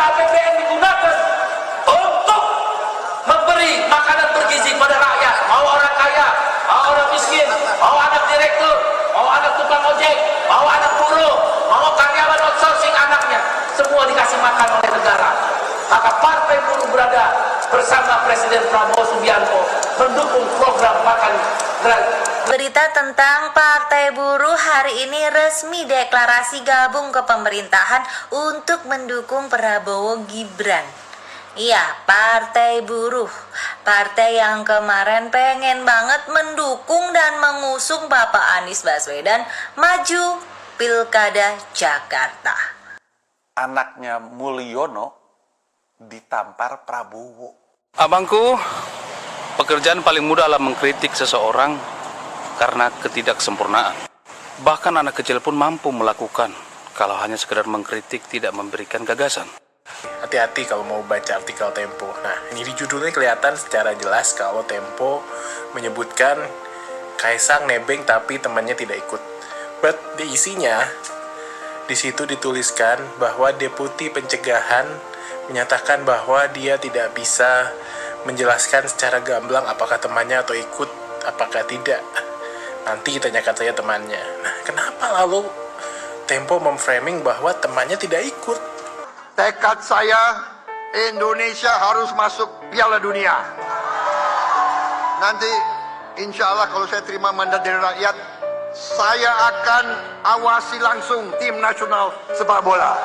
APBN digunakan untuk memberi makanan bergizi pada rakyat, mau orang kaya, mau orang miskin, mau anak direktur, mau anak tukang ojek, mau anak buruh, mau karyawan outsourcing anaknya, semua dikasih makan oleh negara. Maka Partai Buruh berada bersama Presiden Prabowo Subianto mendukung program makan gratis. Berita tentang Partai Buruh hari ini resmi deklarasi gabung ke pemerintahan untuk mendukung Prabowo Gibran. Iya, Partai Buruh, partai yang kemarin pengen banget mendukung dan mengusung Bapak Anies Baswedan maju Pilkada Jakarta. Anaknya Mulyono ditampar Prabowo. Abangku, pekerjaan paling mudah adalah mengkritik seseorang karena ketidaksempurnaan. Bahkan anak kecil pun mampu melakukan kalau hanya sekedar mengkritik, tidak memberikan gagasan. Hati-hati kalau mau baca artikel Tempo. Nah, ini di judulnya kelihatan secara jelas kalau Tempo menyebutkan Kaisang nebeng tapi temannya tidak ikut. But di isinya, di situ dituliskan bahwa Deputi Pencegahan menyatakan bahwa dia tidak bisa menjelaskan secara gamblang apakah temannya atau ikut, apakah tidak. Nanti tanyakan saja temannya. Nah, kenapa lalu Tempo memframing bahwa temannya tidak ikut? Tekad saya, Indonesia harus masuk Piala Dunia. Nanti insya Allah kalau saya terima mandat dari rakyat, saya akan awasi langsung tim nasional sepak bola.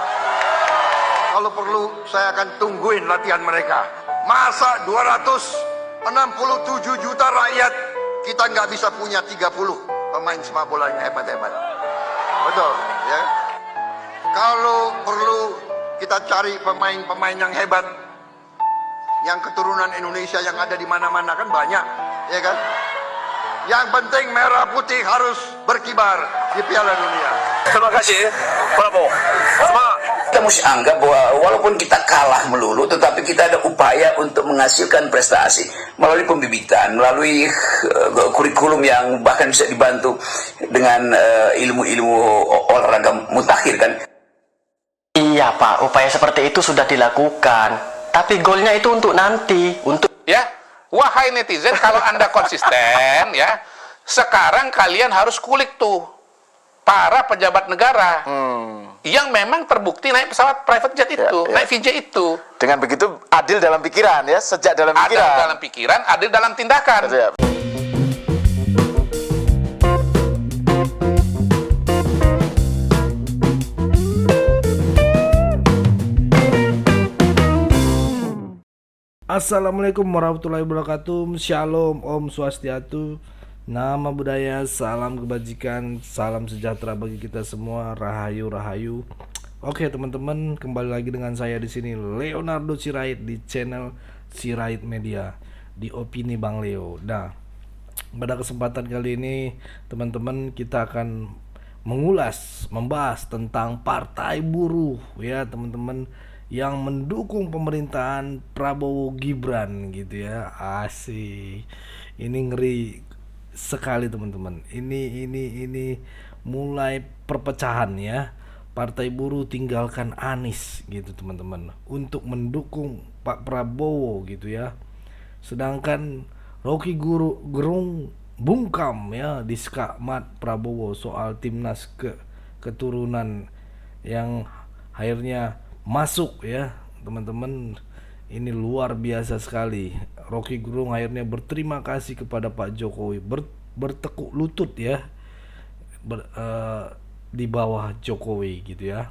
Kalau perlu saya akan tungguin latihan mereka. Masa 267 juta rakyat kita nggak bisa punya 30 pemain sepak bola yang hebat-hebat. Betul, ya. Kalau perlu kita cari pemain-pemain yang hebat, yang keturunan Indonesia yang ada di mana-mana kan banyak, ya kan? Yang penting merah putih harus berkibar di Piala Dunia. Terima kasih, Prabowo. Semangat. Kita mesti anggap bahwa walaupun kita kalah melulu, tetapi kita ada upaya untuk menghasilkan prestasi melalui pembibitan, melalui kurikulum yang bahkan bisa dibantu dengan ilmu-ilmu olahraga mutakhir kan. Iya Pak, upaya seperti itu sudah dilakukan, tapi goalnya itu untuk nanti, untuk ya. Wahai netizen, kalau Anda konsisten ya, sekarang kalian harus kulik tuh para pejabat negara yang memang terbukti naik pesawat private jet itu, naik VJ itu. Dengan begitu adil dalam pikiran ya, sejak dalam pikiran. Adil dalam pikiran, adil dalam tindakan. Betul. Assalamualaikum warahmatullahi wabarakatuh. Shalom, Om Swastiastu, nama budaya, salam kebajikan, salam sejahtera bagi kita semua. Rahayu, rahayu. Oke teman-teman, kembali lagi dengan saya di sini Leonardo Sirait di channel Sirait Media di Opini Bang Leo. Nah, pada kesempatan kali ini teman-teman kita akan membahas tentang Partai Buruh ya teman-teman, yang mendukung pemerintahan Prabowo Gibran gitu ya. Asik. Ini ngeri sekali teman-teman. Ini mulai perpecahan ya. Partai Buruh tinggalkan Anies gitu teman-teman untuk mendukung Pak Prabowo gitu ya. Sedangkan Rocky Gerung bungkam ya di skakmat Prabowo soal timnas keturunan yang akhirnya masuk ya teman-teman. Ini luar biasa sekali. Rocky Gerung akhirnya berterima kasih kepada Pak Jokowi, bertekuk lutut ya di bawah Jokowi gitu ya.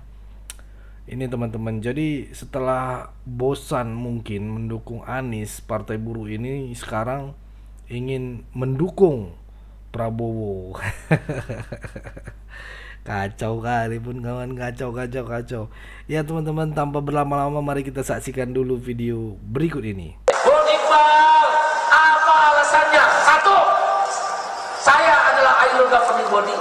Ini teman-teman, jadi setelah bosan mungkin mendukung Anies, Partai Buruh ini sekarang ingin mendukung Prabowo. Kacau kali pun kawan, kacau. Ya teman-teman, tanpa berlama-lama mari kita saksikan dulu video berikut ini. Bung Iqbal, apa alasannya? Satu, saya adalah ILO governing body.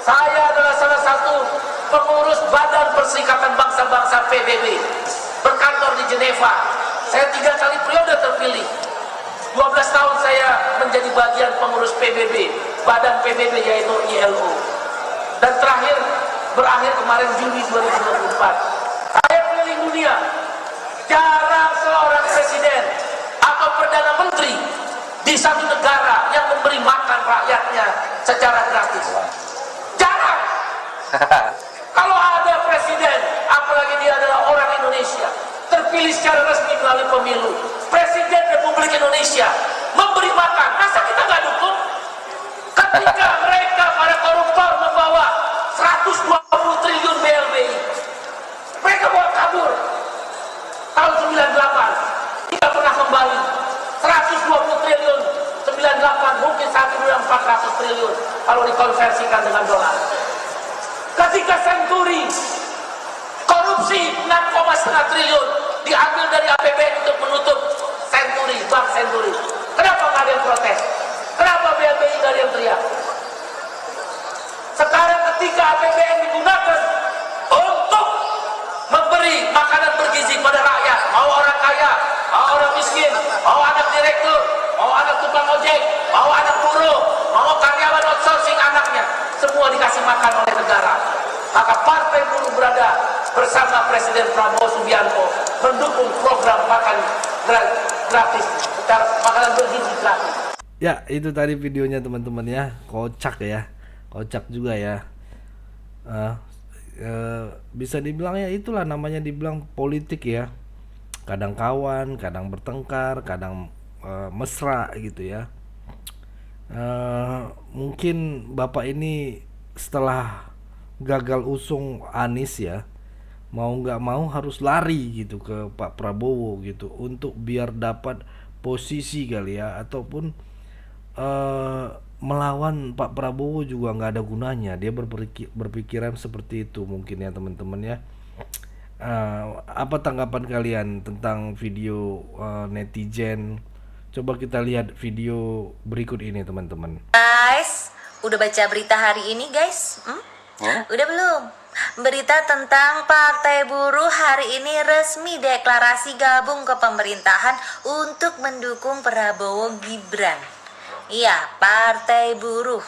Saya adalah salah satu pengurus Badan Perserikatan Bangsa-Bangsa PBB, berkantor di Jeneva. Saya 3 kali periode terpilih. 12 tahun saya menjadi bagian pengurus PBB, Badan PBB yaitu ILO. Dan berakhir kemarin Juni 2024. Saya keliling dunia rakyatnya secara gratis. Jarang. Kalau ada presiden, apalagi dia adalah orang Indonesia, terpilih secara resmi melalui pemilu, Presiden Republik Indonesia memberi makan, masa kita nggak dukung? Ketika mereka para koruptor membawa 120 triliun BLBI, mereka bawa kabur tahun 98, tidak pernah kembali. 120 triliun 98 mungkin saat ini 400 triliun kalau dikonversikan dengan dolar. Ketika Senturi korupsi 6,5 triliun diambil dari APBN untuk menutup Senturi, Bank Senturi. Kenapa nggak ada yang protes? Kenapa BLBI nggak ada yang teriak? Sekarang ketika APBN digunakan untuk memberi makanan bergizi pada rakyat, mau orang kaya, mau orang miskin, mau anak direktur, mau anak tukang ojek, mau anak buruh, mau karyawan outsourcing anaknya, semua dikasih makan oleh negara. Maka Partai Buruh berada bersama Presiden Prabowo Subianto mendukung program makan gratis, makanan bergizi gratis. Ya, itu tadi videonya teman-teman ya. Kocak ya. Kocak juga ya. Bisa dibilang ya itulah namanya dibilang politik ya. Kadang kawan, kadang bertengkar, kadang mesra gitu ya. Mungkin Bapak ini setelah gagal usung Anies ya, mau nggak mau harus lari gitu ke Pak Prabowo gitu untuk biar dapat posisi kali ya, ataupun melawan Pak Prabowo juga nggak ada gunanya. Dia berpikiran seperti itu mungkin ya teman-teman ya. Apa tanggapan kalian tentang video netizen? Coba kita lihat video berikut ini teman-teman. Guys, udah baca berita hari ini guys? Udah belum? Berita tentang Partai Buruh hari ini resmi deklarasi gabung ke pemerintahan untuk mendukung Prabowo Gibran. Iya, Partai Buruh,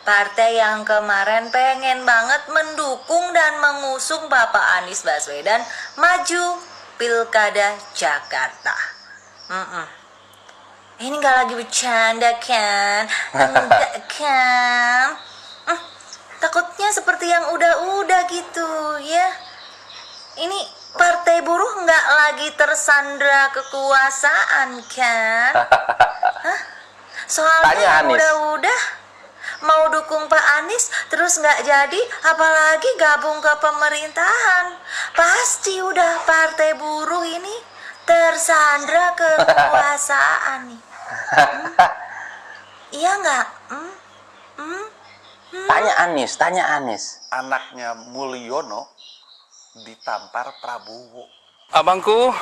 partai yang kemarin pengen banget mendukung dan mengusung Bapak Anies Baswedan maju Pilkada Jakarta. Ini gak lagi bercanda kan? Enggak kan? Takutnya seperti yang udah-udah gitu ya. Ini Partai Buruh nggak lagi tersandra kekuasaan kan? Soalnya udah-udah mau dukung Pak Anies terus nggak jadi, apalagi gabung ke pemerintahan. Pasti udah Partai Buruh ini tersandra kekuasaan nih. Iya nggak? Tanya Anies. Anaknya Mulyono ditampar Prabowo. Abangku,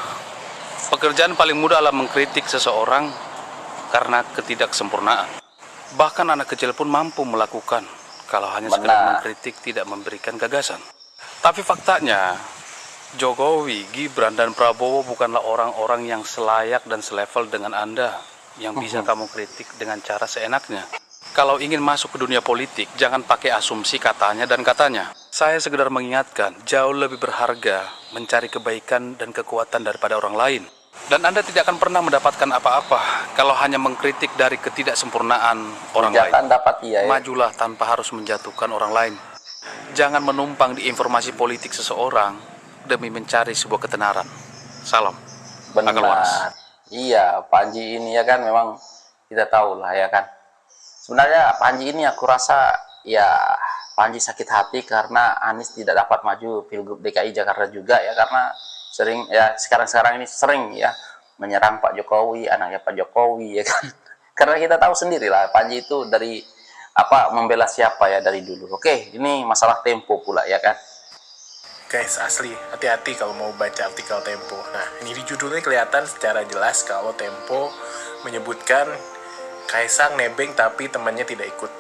pekerjaan paling mudah adalah mengkritik seseorang karena ketidaksempurnaan. Bahkan anak kecil pun mampu melakukan kalau hanya sekedar mengkritik, tidak memberikan gagasan. Tapi faktanya, Jokowi, Gibran, dan Prabowo bukanlah orang-orang yang selayak dan selevel dengan Anda yang bisa kamu kritik dengan cara seenaknya. Kalau ingin masuk ke dunia politik, jangan pakai asumsi katanya dan katanya. Saya sekedar mengingatkan, jauh lebih berharga mencari kebaikan dan kekuatan daripada orang lain. Dan Anda tidak akan pernah mendapatkan apa-apa kalau hanya mengkritik dari ketidaksempurnaan orang lain. Majulah tanpa harus menjatuhkan orang lain. Jangan menumpang di informasi politik seseorang demi mencari sebuah ketenaran. Salam. Benar. Iya, Panji ini ya kan memang kita tahu lah ya kan. Sebenarnya Panji ini aku rasa ya Panji sakit hati karena Anies tidak dapat maju Pilgub DKI Jakarta juga ya, karena sering ya sekarang ini sering ya menyerang Pak Jokowi, anaknya Pak Jokowi ya kan. Karena kita tahu sendiri lah Panji itu dari membela siapa ya dari dulu. Oke, ini masalah Tempo pula ya kan. Guys, asli hati-hati kalau mau baca artikel Tempo. Nah, ini di judulnya kelihatan secara jelas kalau Tempo menyebutkan Kaisang nebeng tapi temannya tidak ikut.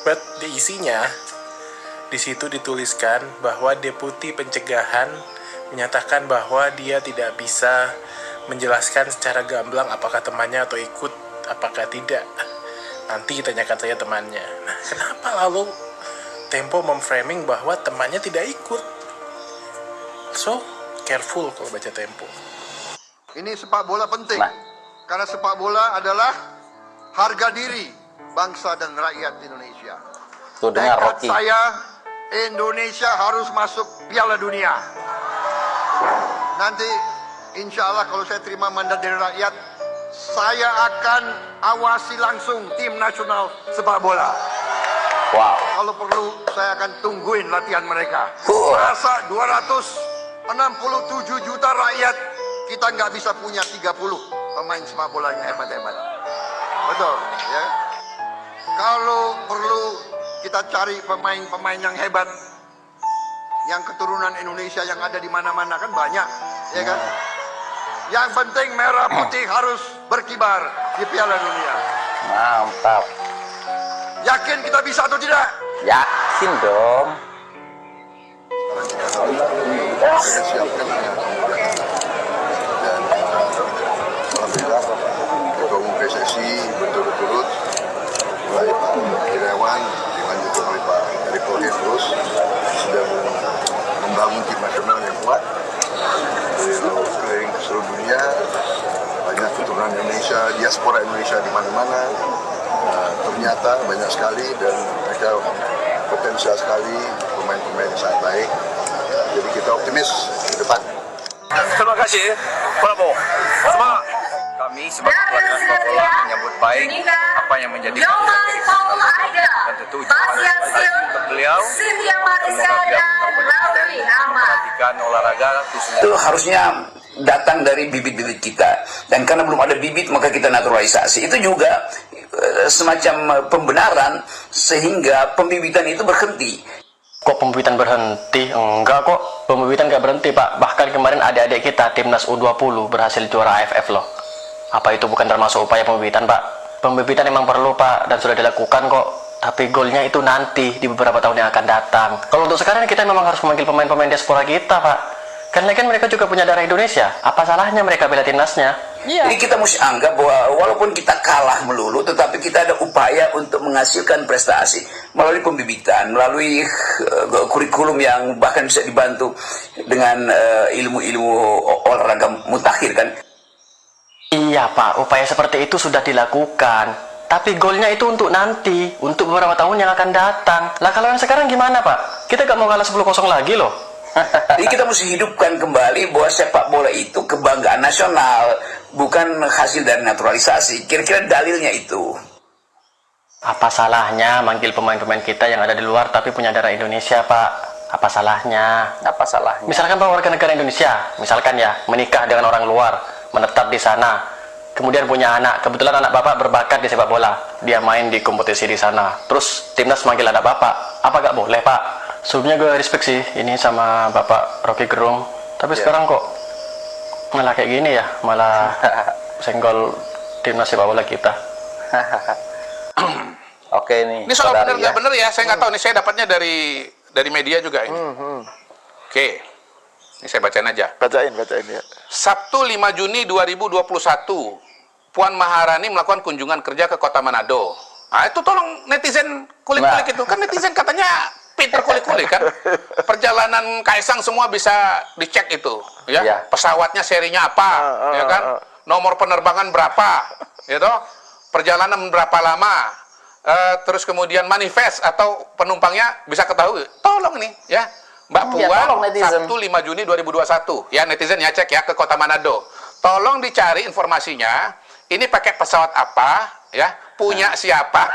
But di isinya di situ dituliskan bahwa Deputi Pencegahan menyatakan bahwa dia tidak bisa menjelaskan secara gamblang apakah temannya atau ikut, apakah tidak. Nanti tanyakan saja temannya. Nah, kenapa lalu Tempo memframing bahwa temannya tidak ikut? So, careful kalau baca Tempo. Ini sepak bola penting. Karena sepak bola adalah harga diri bangsa dan rakyat Indonesia. Tuh dengar Tekad Rocky. saya, Indonesia harus masuk Piala Dunia. Nanti insya Allah kalau saya terima mandat dari rakyat, saya akan awasi langsung tim nasional sepak bola. Wow. Kalau perlu saya akan tungguin latihan mereka. Cool. Masa 267 juta rakyat kita nggak bisa punya 30 pemain sepak bola yang hebat-hebat. Betul, ya. Kalau perlu kita cari pemain-pemain yang hebat, yang keturunan Indonesia yang ada di mana-mana kan banyak, ya kan? Yang penting merah putih harus berkibar di Piala Dunia. Mantap. Yakin kita bisa atau tidak? Yakin dong. Saya siapkan dan alhamdulillah Ketua Umum PSSI berturut-turut mulai Pak Irawan dilanjutkan oleh Pak Erick Thohir terus sedang membangun tim nasional yang kuat. Beliau keliling ke seluruh dunia, banyak keturunan Indonesia, diaspora Indonesia di mana-mana. Ternyata banyak sekali dan mereka potensial sekali, pemain-pemain yang sangat baik. Jadi kita optimis ke depan. Terima kasih, Prabowo. Semangat. Kami sebagai pelaku sepak bola menyambut baik apa yang menjadi keputusan dan tentu ucapan untuk beliau. Semoga beliau memperhatikan olahraga khususnya. Itu harusnya datang dari bibit-bibit kita, dan karena belum ada bibit maka kita naturalisasi. Itu juga semacam pembenaran sehingga pembibitan itu berhenti. Kok pembibitan berhenti? Enggak kok, pembibitan nggak berhenti Pak. Bahkan kemarin adik-adik kita timnas U20 berhasil juara AFF loh. Apa itu bukan termasuk upaya pembibitan Pak? Pembibitan memang perlu Pak, dan sudah dilakukan kok. Tapi golnya itu nanti di beberapa tahun yang akan datang. Kalau untuk sekarang kita memang harus memanggil pemain-pemain diaspora kita Pak. Karena kan mereka juga punya darah Indonesia. Apa salahnya mereka bela timnasnya? Jadi kita mesti anggap bahwa walaupun kita kalah melulu, tetapi kita ada upaya untuk menghasilkan prestasi melalui pembibitan, melalui kurikulum yang bahkan bisa dibantu dengan ilmu-ilmu olahraga mutakhir kan. Iya Pak, upaya seperti itu sudah dilakukan. Tapi golnya itu untuk nanti, untuk beberapa tahun yang akan datang. Lah kalau yang sekarang gimana Pak? Kita gak mau kalah 10-0 lagi loh. Jadi kita mesti hidupkan kembali bahwa sepak bola itu kebanggaan nasional, bukan hasil dari naturalisasi. Kira-kira dalilnya itu. Apa salahnya manggil pemain-pemain kita yang ada di luar tapi punya darah Indonesia Pak? Apa salahnya? Apa salahnya? Misalkan Pak warga negara Indonesia, misalkan ya, menikah dengan orang luar, menetap di sana, kemudian punya anak, kebetulan anak Bapak berbakat di sepak bola, dia main di kompetisi di sana, terus timnas manggil anak Bapak, apa gak boleh Pak? Sebelumnya gue respect sih ini sama Bapak Rocky Gerung, tapi sekarang kok malah kayak gini ya, malah senggol timnas sepak bola kita. Oke nih. Ini soal benar nggak benar ya, saya nggak tahu nih, saya dapatnya dari media juga ini. Oke, ini saya bacain aja. Bacain ya. Sabtu 5 Juni 2021, Puan Maharani melakukan kunjungan kerja ke Kota Manado. Nah, itu tolong netizen kulik-kulik itu. Kan netizen katanya pinter kulik-kulik kan. Perjalanan Kaisang semua bisa dicek itu. Ya. Pesawatnya serinya apa, ya kan? Nomor penerbangan berapa, ya toh? Perjalanan berapa lama? Terus kemudian manifest atau penumpangnya bisa ketahui. Tolong nih, ya. Mbak Puan, Sabtu 5 Juni 2021. Ya, netizen ya cek ya ke Kota Manado. Tolong dicari informasinya. Ini pakai pesawat apa, ya? Punya siapa?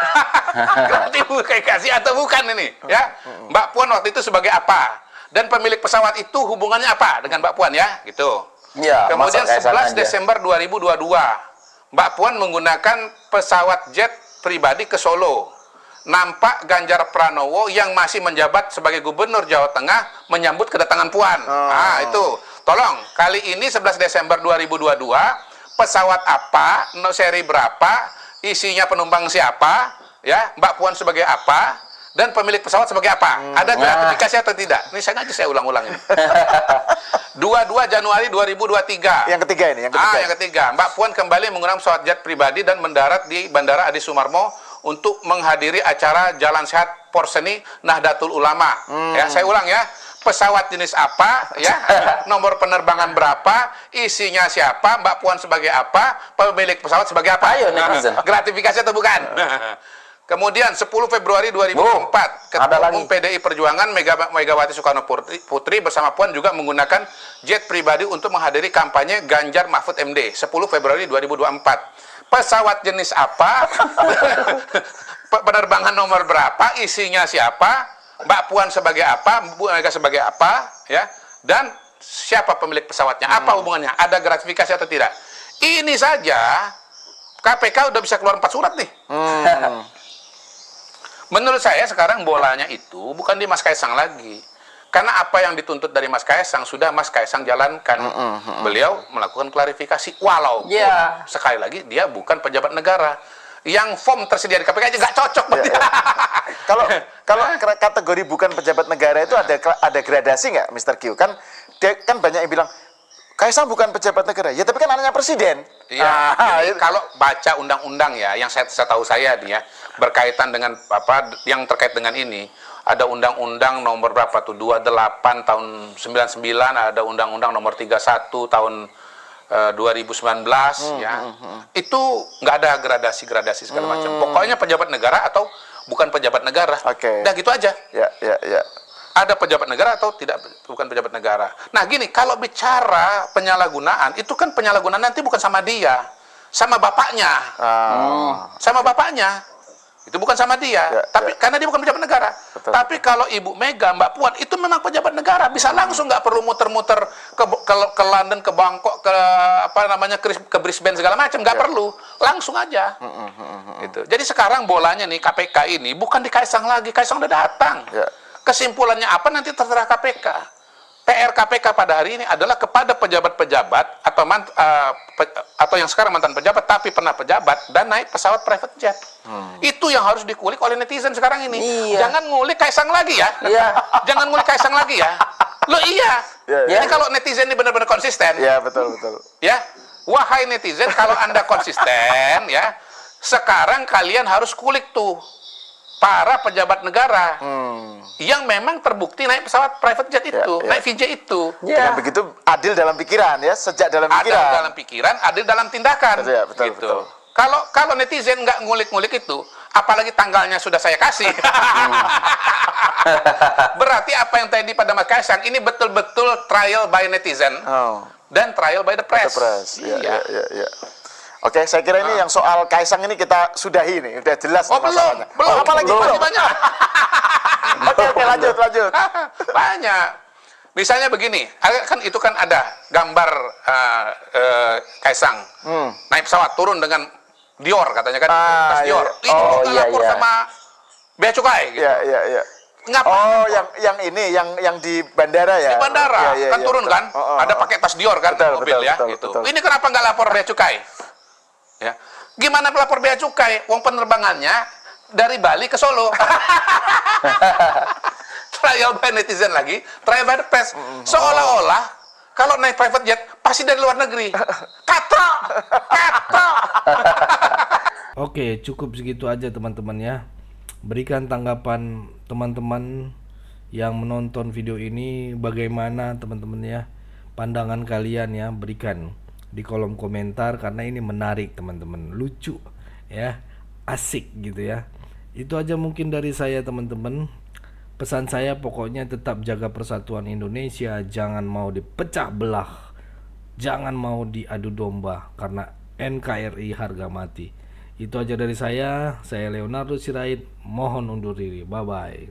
Gratifikasi atau bukan ini, ya? Mbak Puan waktu itu sebagai apa? Dan pemilik pesawat itu hubungannya apa dengan Mbak Puan ya? Gitu. Ya, kemudian 11 Desember 2022, Mbak Puan menggunakan pesawat jet pribadi ke Solo. Nampak Ganjar Pranowo yang masih menjabat sebagai Gubernur Jawa Tengah menyambut kedatangan Puan. Nah, itu. Tolong, kali ini 11 Desember 2022, pesawat apa, seri berapa, isinya penumpang siapa, ya, Mbak Puan sebagai apa, dan pemilik pesawat sebagai apa. Ada gratifikasi atau tidak? Ini sengaja saya ulang-ulang ini. 22 Januari 2023. Yang ketiga ini, yang ketiga. Mbak Puan kembali menggunakan pesawat jet pribadi dan mendarat di Bandara Adi Sumarmo untuk menghadiri acara Jalan Sehat Porseni Nahdlatul Ulama. Ya, saya ulang ya. Pesawat jenis apa, ya, nomor penerbangan berapa, isinya siapa, Mbak Puan sebagai apa, pemilik pesawat sebagai apa. Ayo, netizen. Gratifikasi atau bukan? Kemudian 10 Februari 2004, ada Ketua lagi. Umum PDI Perjuangan Megawati Soekarno Putri bersama Puan juga menggunakan jet pribadi untuk menghadiri kampanye Ganjar Mahfud MD 10 Februari 2024. Pesawat jenis apa? Penerbangan nomor berapa? Isinya siapa? Mbak Puan sebagai apa? Bu Mega sebagai apa? Ya. Dan siapa pemilik pesawatnya? Apa hubungannya? Ada gratifikasi atau tidak? Ini saja KPK udah bisa keluar 4 surat nih. Menurut saya sekarang bolanya itu bukan di Mas Kaisang lagi. Karena apa yang dituntut dari Mas Kaisang sudah Mas Kaisang jalankan. Beliau melakukan klarifikasi walaupun sekali lagi dia bukan pejabat negara. Yang form tersedia di KPK aja nggak cocok buat dia. Kalau kategori bukan pejabat negara itu ada gradasi nggak, Mr. Q? Kan banyak yang bilang Kaisang bukan pejabat negara. Ya tapi kan anaknya presiden. Iya. Kalau baca undang-undang ya, yang saya tahu saya nih ya, berkaitan dengan apa yang terkait dengan ini, ada undang-undang nomor berapa tuh 28 tahun 99, ada undang-undang nomor 31 tahun 2019 ya. Itu nggak ada gradasi segala macam. Pokoknya pejabat negara atau bukan pejabat negara. Udah gitu aja. Ya. Ada pejabat negara atau bukan pejabat negara. Nah gini, kalau bicara penyalahgunaan, itu kan penyalahgunaan nanti bukan sama dia, sama bapaknya. Sama bapaknya. Itu bukan sama dia. Tapi karena dia bukan pejabat negara. Tapi kalau Ibu Mega, Mbak Puan, itu memang pejabat negara. Bisa langsung, nggak perlu muter-muter ke London, ke Bangkok, ke Brisbane segala macam. Nggak perlu. Langsung aja. Gitu. Jadi sekarang bolanya nih, KPK ini bukan di Kaisang lagi. Kaisang udah datang. Kesimpulannya apa nanti terserah KPK. PR KPK pada hari ini adalah kepada pejabat-pejabat atau yang sekarang mantan pejabat tapi pernah pejabat dan naik pesawat private jet. Itu yang harus dikulik oleh netizen sekarang ini. Jangan ngulik Kaisang lagi ya. Jangan ngulik Kaisang lagi ya. Loh Jadi kalau netizen ini benar-benar konsisten. Iya, betul. Ya. Wahai netizen, kalau Anda konsisten ya, sekarang kalian harus kulik tuh para pejabat negara yang memang terbukti naik pesawat private jet itu, naik VJ itu. Dengan begitu adil dalam pikiran ya, sejak dalam pikiran. Adil dalam pikiran, adil dalam tindakan. Betul. Kalau netizen nggak ngulik-ngulik itu, apalagi tanggalnya sudah saya kasih. Berarti apa yang tadi pada Mas Kaisang ini betul-betul trial by netizen dan trial by the press. Iya. Oke, saya kira ini yang soal Kaisang ini kita sudahi nih, udah jelas masalahnya. Belum. Apalagi belum? Banyak. Oke, lanjut. Banyak. Misalnya begini, kan itu kan ada gambar Kaisang naik pesawat turun dengan Dior katanya kan, tas Dior. Ini juga lapor sama Bea Cukai. Gitu. Iya. Ngapain? Yang ini, yang di bandara ya? Di bandara, kan turun betul. kan, ada pakai tas Dior kan, mobil ya. Betul. Ini kenapa nggak lapor Bea Cukai? Ya. Gimana melapor Bea Cukai? Uang penerbangannya dari Bali ke Solo. Trial by netizen lagi, trial by the press. Seolah-olah kalau naik private jet pasti dari luar negeri. Kata. Oke, cukup segitu aja teman-teman ya. Berikan tanggapan teman-teman yang menonton video ini, bagaimana teman-teman ya, pandangan kalian ya, berikan di kolom komentar karena ini menarik teman-teman, lucu ya, asik gitu ya. Itu aja mungkin dari saya teman-teman. Pesan saya pokoknya tetap jaga persatuan Indonesia, jangan mau dipecah belah, jangan mau diadu domba karena NKRI harga mati. Itu aja dari saya Leonardo Sirait, mohon undur diri, bye bye.